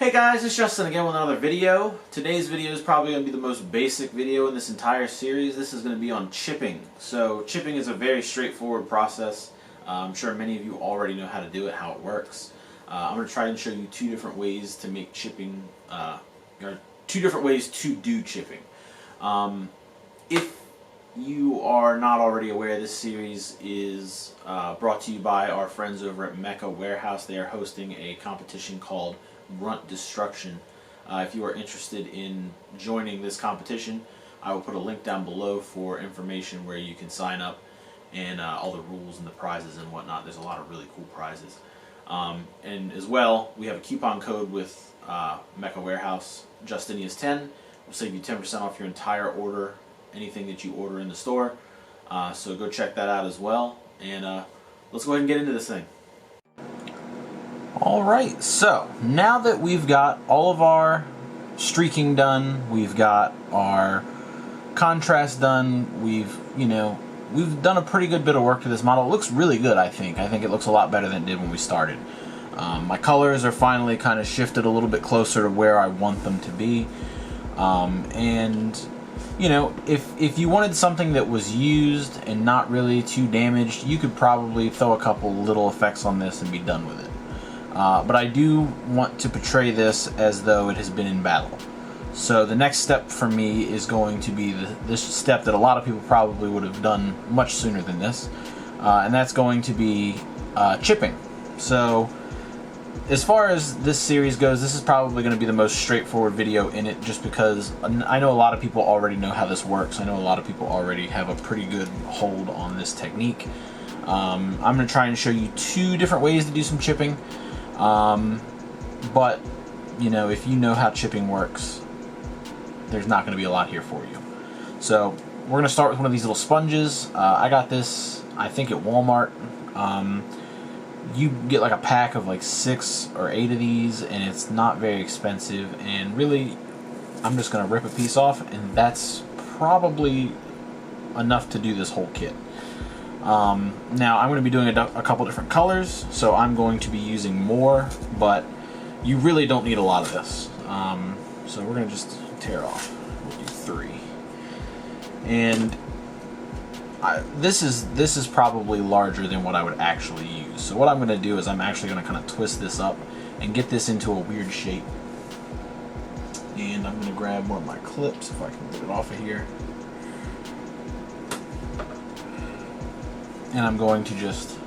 Hey guys, it's Justin again with another video. Today's video is probably going to be the most basic video in this entire series. This is going to be on chipping. So chipping is a very straightforward process. I'm sure many of you already know how to do it, how it works. I'm going to try and show you two different ways to make chipping, or two different ways to do chipping. If you are not already aware, this series is brought to you by our friends over at Mechawarehouse. They are hosting a competition called Grunt Destruction. If you are interested in joining this competition, I will put a link down below for information where you can sign up and all the rules and the prizes and whatnot. There's a lot of really cool prizes. And as well, we have a coupon code with Mechawarehouse, Justinius 10. Will save you 10% off your entire order, anything that you order in the store. So go check that out as well. And let's go ahead and get into this thing. Alright, so now that we've got all of our streaking done, we've got our contrast done, we've done a pretty good bit of work to this model. It looks really good, I think. I think it looks a lot better than it did when we started. My colors are finally kind of shifted a little bit closer to where I want them to be. And you know, if you wanted something that was used and not really too damaged, you could probably throw a couple little effects on this and be done with it. But I do want to portray this as though it has been in battle. So the next step for me is going to be this step that a lot of people probably would have done much sooner than this, and that's going to be chipping. So as far as this series goes, this is probably going to be the most straightforward video in it, just because I know a lot of people already know how this works. I know a lot of people already have a pretty good hold on this technique. I'm going to try and show you two different ways to do some chipping. But, you know, if you know how chipping works, there's not going to be a lot here for you. So, we're going to start with one of these little sponges. I got this, I think, at Walmart. You get like a pack of like 6 or 8 of these, and it's not very expensive. And really, I'm just going to rip a piece off, and that's probably enough to do this whole kit. Now I'm going to be doing a couple different colors, so I'm going to be using more, but you really don't need a lot of this. So we're going to just tear off. We'll do 3. And this is probably larger than what I would actually use. So what I'm going to do is I'm actually going to kind of twist this up and get this into a weird shape. And I'm going to grab one of my clips if I can get it off of here. And I'm going to just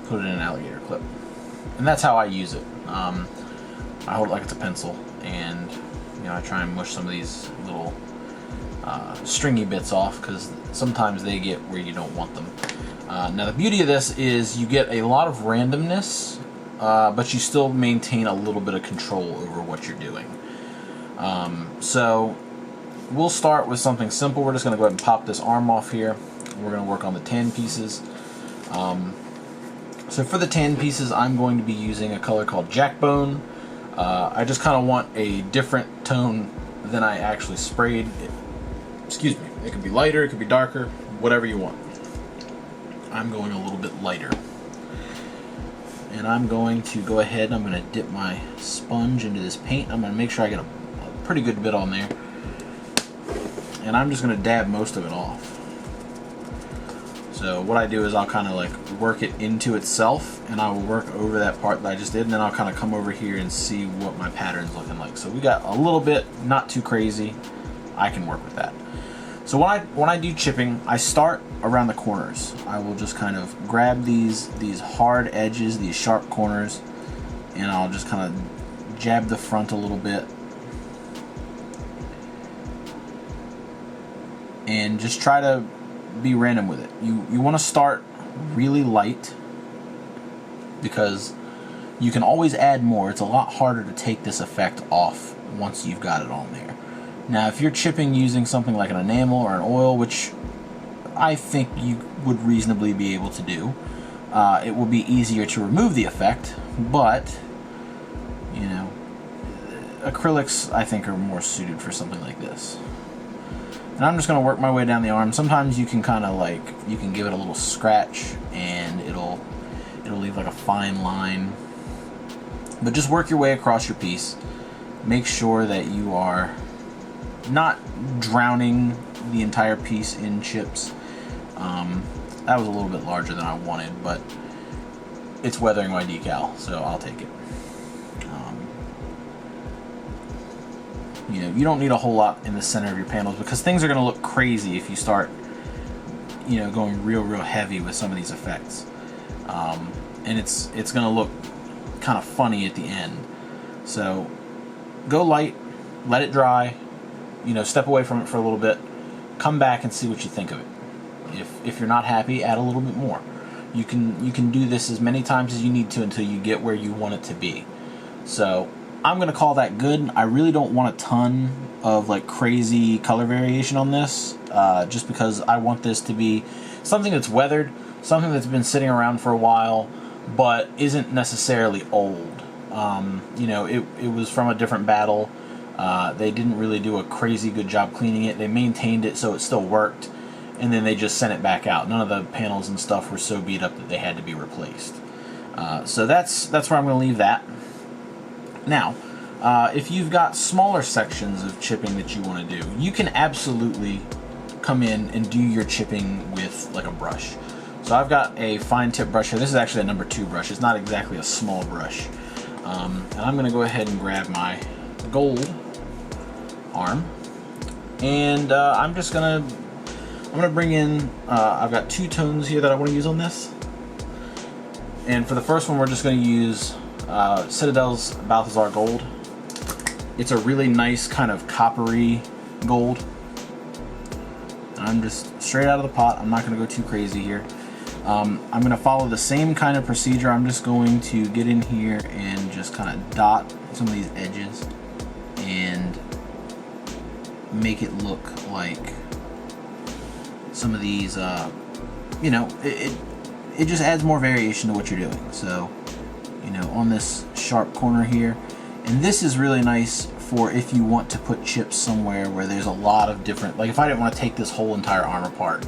put it in an alligator clip. And that's how I use it. I hold it like it's a pencil, and I try and mush some of these little stringy bits off, because sometimes they get where you don't want them. Now the beauty of this is you get a lot of randomness, but you still maintain a little bit of control over what you're doing. So we'll start with something simple. We're just going to go ahead and pop this arm off here. We're going to work on the tan pieces. So for the tan pieces, I'm going to be using a color called Jackbone. I just kind of want a different tone than I actually sprayed. Excuse me. It could be lighter, it could be darker, whatever you want. I'm going a little bit lighter. And I'm going to go ahead and I'm going to dip my sponge into this paint. I'm going to make sure I get a pretty good bit on there. And I'm just going to dab most of it off. So what I do is I'll kind of like work it into itself, and I will work over that part that I just did, and then I'll kind of come over here and see what my pattern's looking like. So we got a little bit, not too crazy. I can work with that. So when I do chipping, I start around the corners. I will just kind of grab these hard edges, these sharp corners, and I'll just kind of jab the front a little bit. And just try to be random with it. You want to start really light, because you can always add more. It's a lot harder to take this effect off once you've got it on there. Now if you're chipping using something like an enamel or an oil, which I think you would reasonably be able to do, it will be easier to remove the effect, but acrylics I think are more suited for something like this. And I'm just going to work my way down the arm. Sometimes you can kind of like, you can give it a little scratch and it'll leave like a fine line. But just work your way across your piece. Make sure that you are not drowning the entire piece in chips. That was a little bit larger than I wanted, but it's weathering my decal, so I'll take it. You know, you don't need a whole lot in the center of your panels because things are going to look crazy if you start, you know, going real heavy with some of these effects. And it's going to look kind of funny at the end. So go light, let it dry, you know, step away from it for a little bit, come back and see what you think of it. If you're not happy, add a little bit more. You can do this as many times as you need to until you get where you want it to be. So I'm going to call that good. I really don't want a ton of like crazy color variation on this, just because I want this to be something that's weathered, something that's been sitting around for a while, but isn't necessarily old. You know, it was from a different battle. They didn't really do a crazy good job cleaning it. They maintained it so it still worked, and then they just sent it back out. None of the panels and stuff were so beat up that they had to be replaced. So that's where I'm going to leave that. Now, if you've got smaller sections of chipping that you want to do, you can absolutely come in and do your chipping with like a brush. So I've got a fine tip brush here. This is actually a number 2 brush. It's not exactly a small brush. And I'm going to go ahead and grab my gold arm, and I'm gonna bring in. I've got 2 tones here that I want to use on this. And for the first one, we're just going to use Citadel's Balthazar Gold. It's a really nice kind of coppery gold. And I'm just straight out of the pot. I'm not going to go too crazy here. I'm going to follow the same kind of procedure. I'm just going to get in here and just kind of dot some of these edges and make it look like some of these, you know, it just adds more variation to what you're doing. So, you know, on this sharp corner here, and this is really nice for if you want to put chips somewhere where there's a lot of different, like if I didn't want to take this whole entire arm apart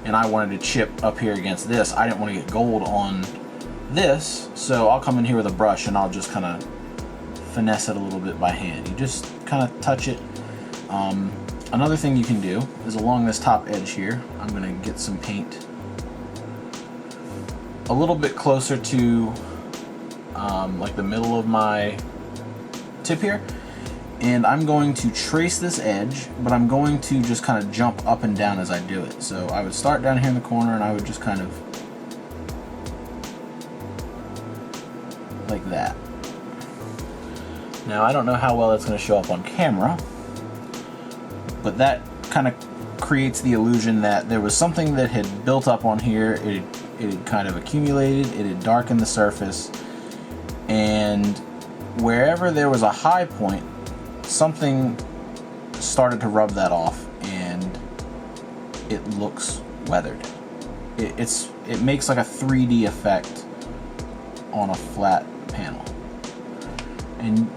and I wanted to chip up here against this, I didn't want to get gold on this, so I'll come in here with a brush and I'll just kind of finesse it a little bit by hand. You just kind of touch it. Another thing you can do is along this top edge here, I'm going to get some paint a little bit closer to like the middle of my tip here, and I'm going to trace this edge, but I'm going to just kind of jump up and down as I do it. So I would start down here in the corner and I would just kind of like that. Now I don't know how well that's going to show up on camera, but that kind of creates the illusion that there was something that had built up on here. It had kind of accumulated, it had darkened the surface, and wherever there was a high point, something started to rub that off and it looks weathered. It makes like a 3D effect on a flat panel. And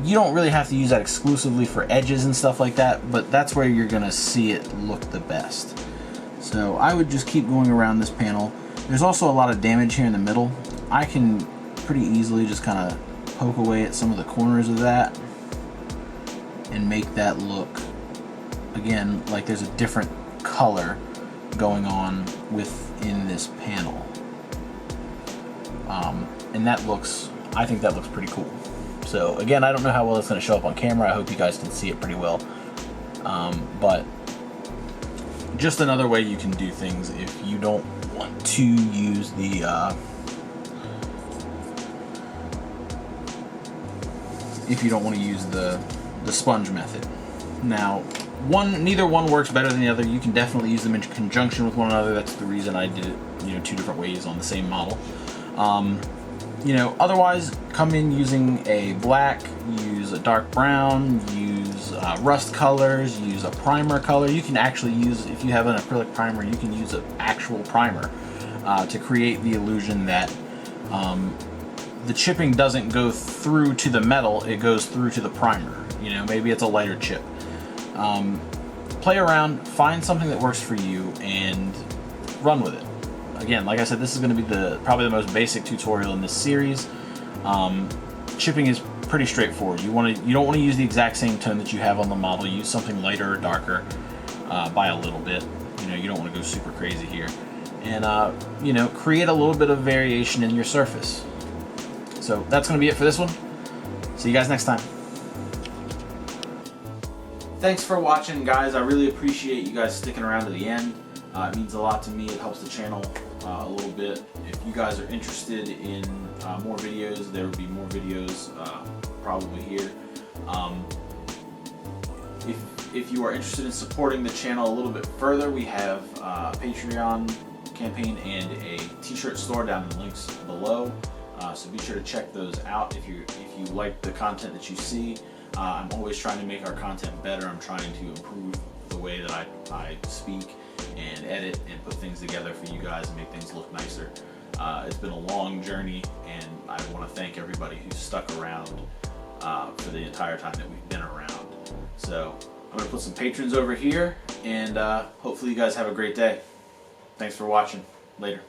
you don't really have to use that exclusively for edges and stuff like that, but that's where you're gonna see it look the best. So I would just keep going around this panel. There's also a lot of damage here in the middle. I can pretty easily just kind of poke away at some of the corners of that and make that look, again, like there's a different color going on within this panel. And that looks, I think that looks pretty cool. So again, I don't know how well it's going to show up on camera. I hope you guys can see it pretty well. But just another way you can do things if you don't want to use the sponge method. Now, neither one works better than the other. You can definitely use them in conjunction with one another. That's the reason I did it, you know, 2 different ways on the same model. You know, otherwise, come in using a black, use a dark brown, use rust colors, use a primer color. You can actually use, if you have an acrylic primer, you can use an actual primer to create the illusion that the chipping doesn't go through to the metal, it goes through to the primer. You know, maybe it's a lighter chip. Play around, find something that works for you, and run with it. Again, like I said, this is going to be probably the most basic tutorial in this series. chipping is pretty straightforward. You don't want to use the exact same tone that you have on the model. Use something lighter or darker by a little bit. You know, you don't want to go super crazy here. And you know, create a little bit of variation in your surface. So that's going to be it for this one. See you guys next time. Thanks for watching, guys. I really appreciate you guys sticking around to the end. It means a lot to me. It helps the channel a little bit. If you guys are interested in more videos, there will be more videos probably here. If you are interested in supporting the channel a little bit further, we have a Patreon campaign and a t-shirt store down in the links below. So be sure to check those out if you like the content that you see. I'm always trying to make our content better. I'm trying to improve the way that I speak and edit and put things together for you guys and make things look nicer. It's been a long journey, and I want to thank everybody who's stuck around for the entire time that we've been around. So I'm going to put some patrons over here, and hopefully you guys have a great day. Thanks for watching. Later.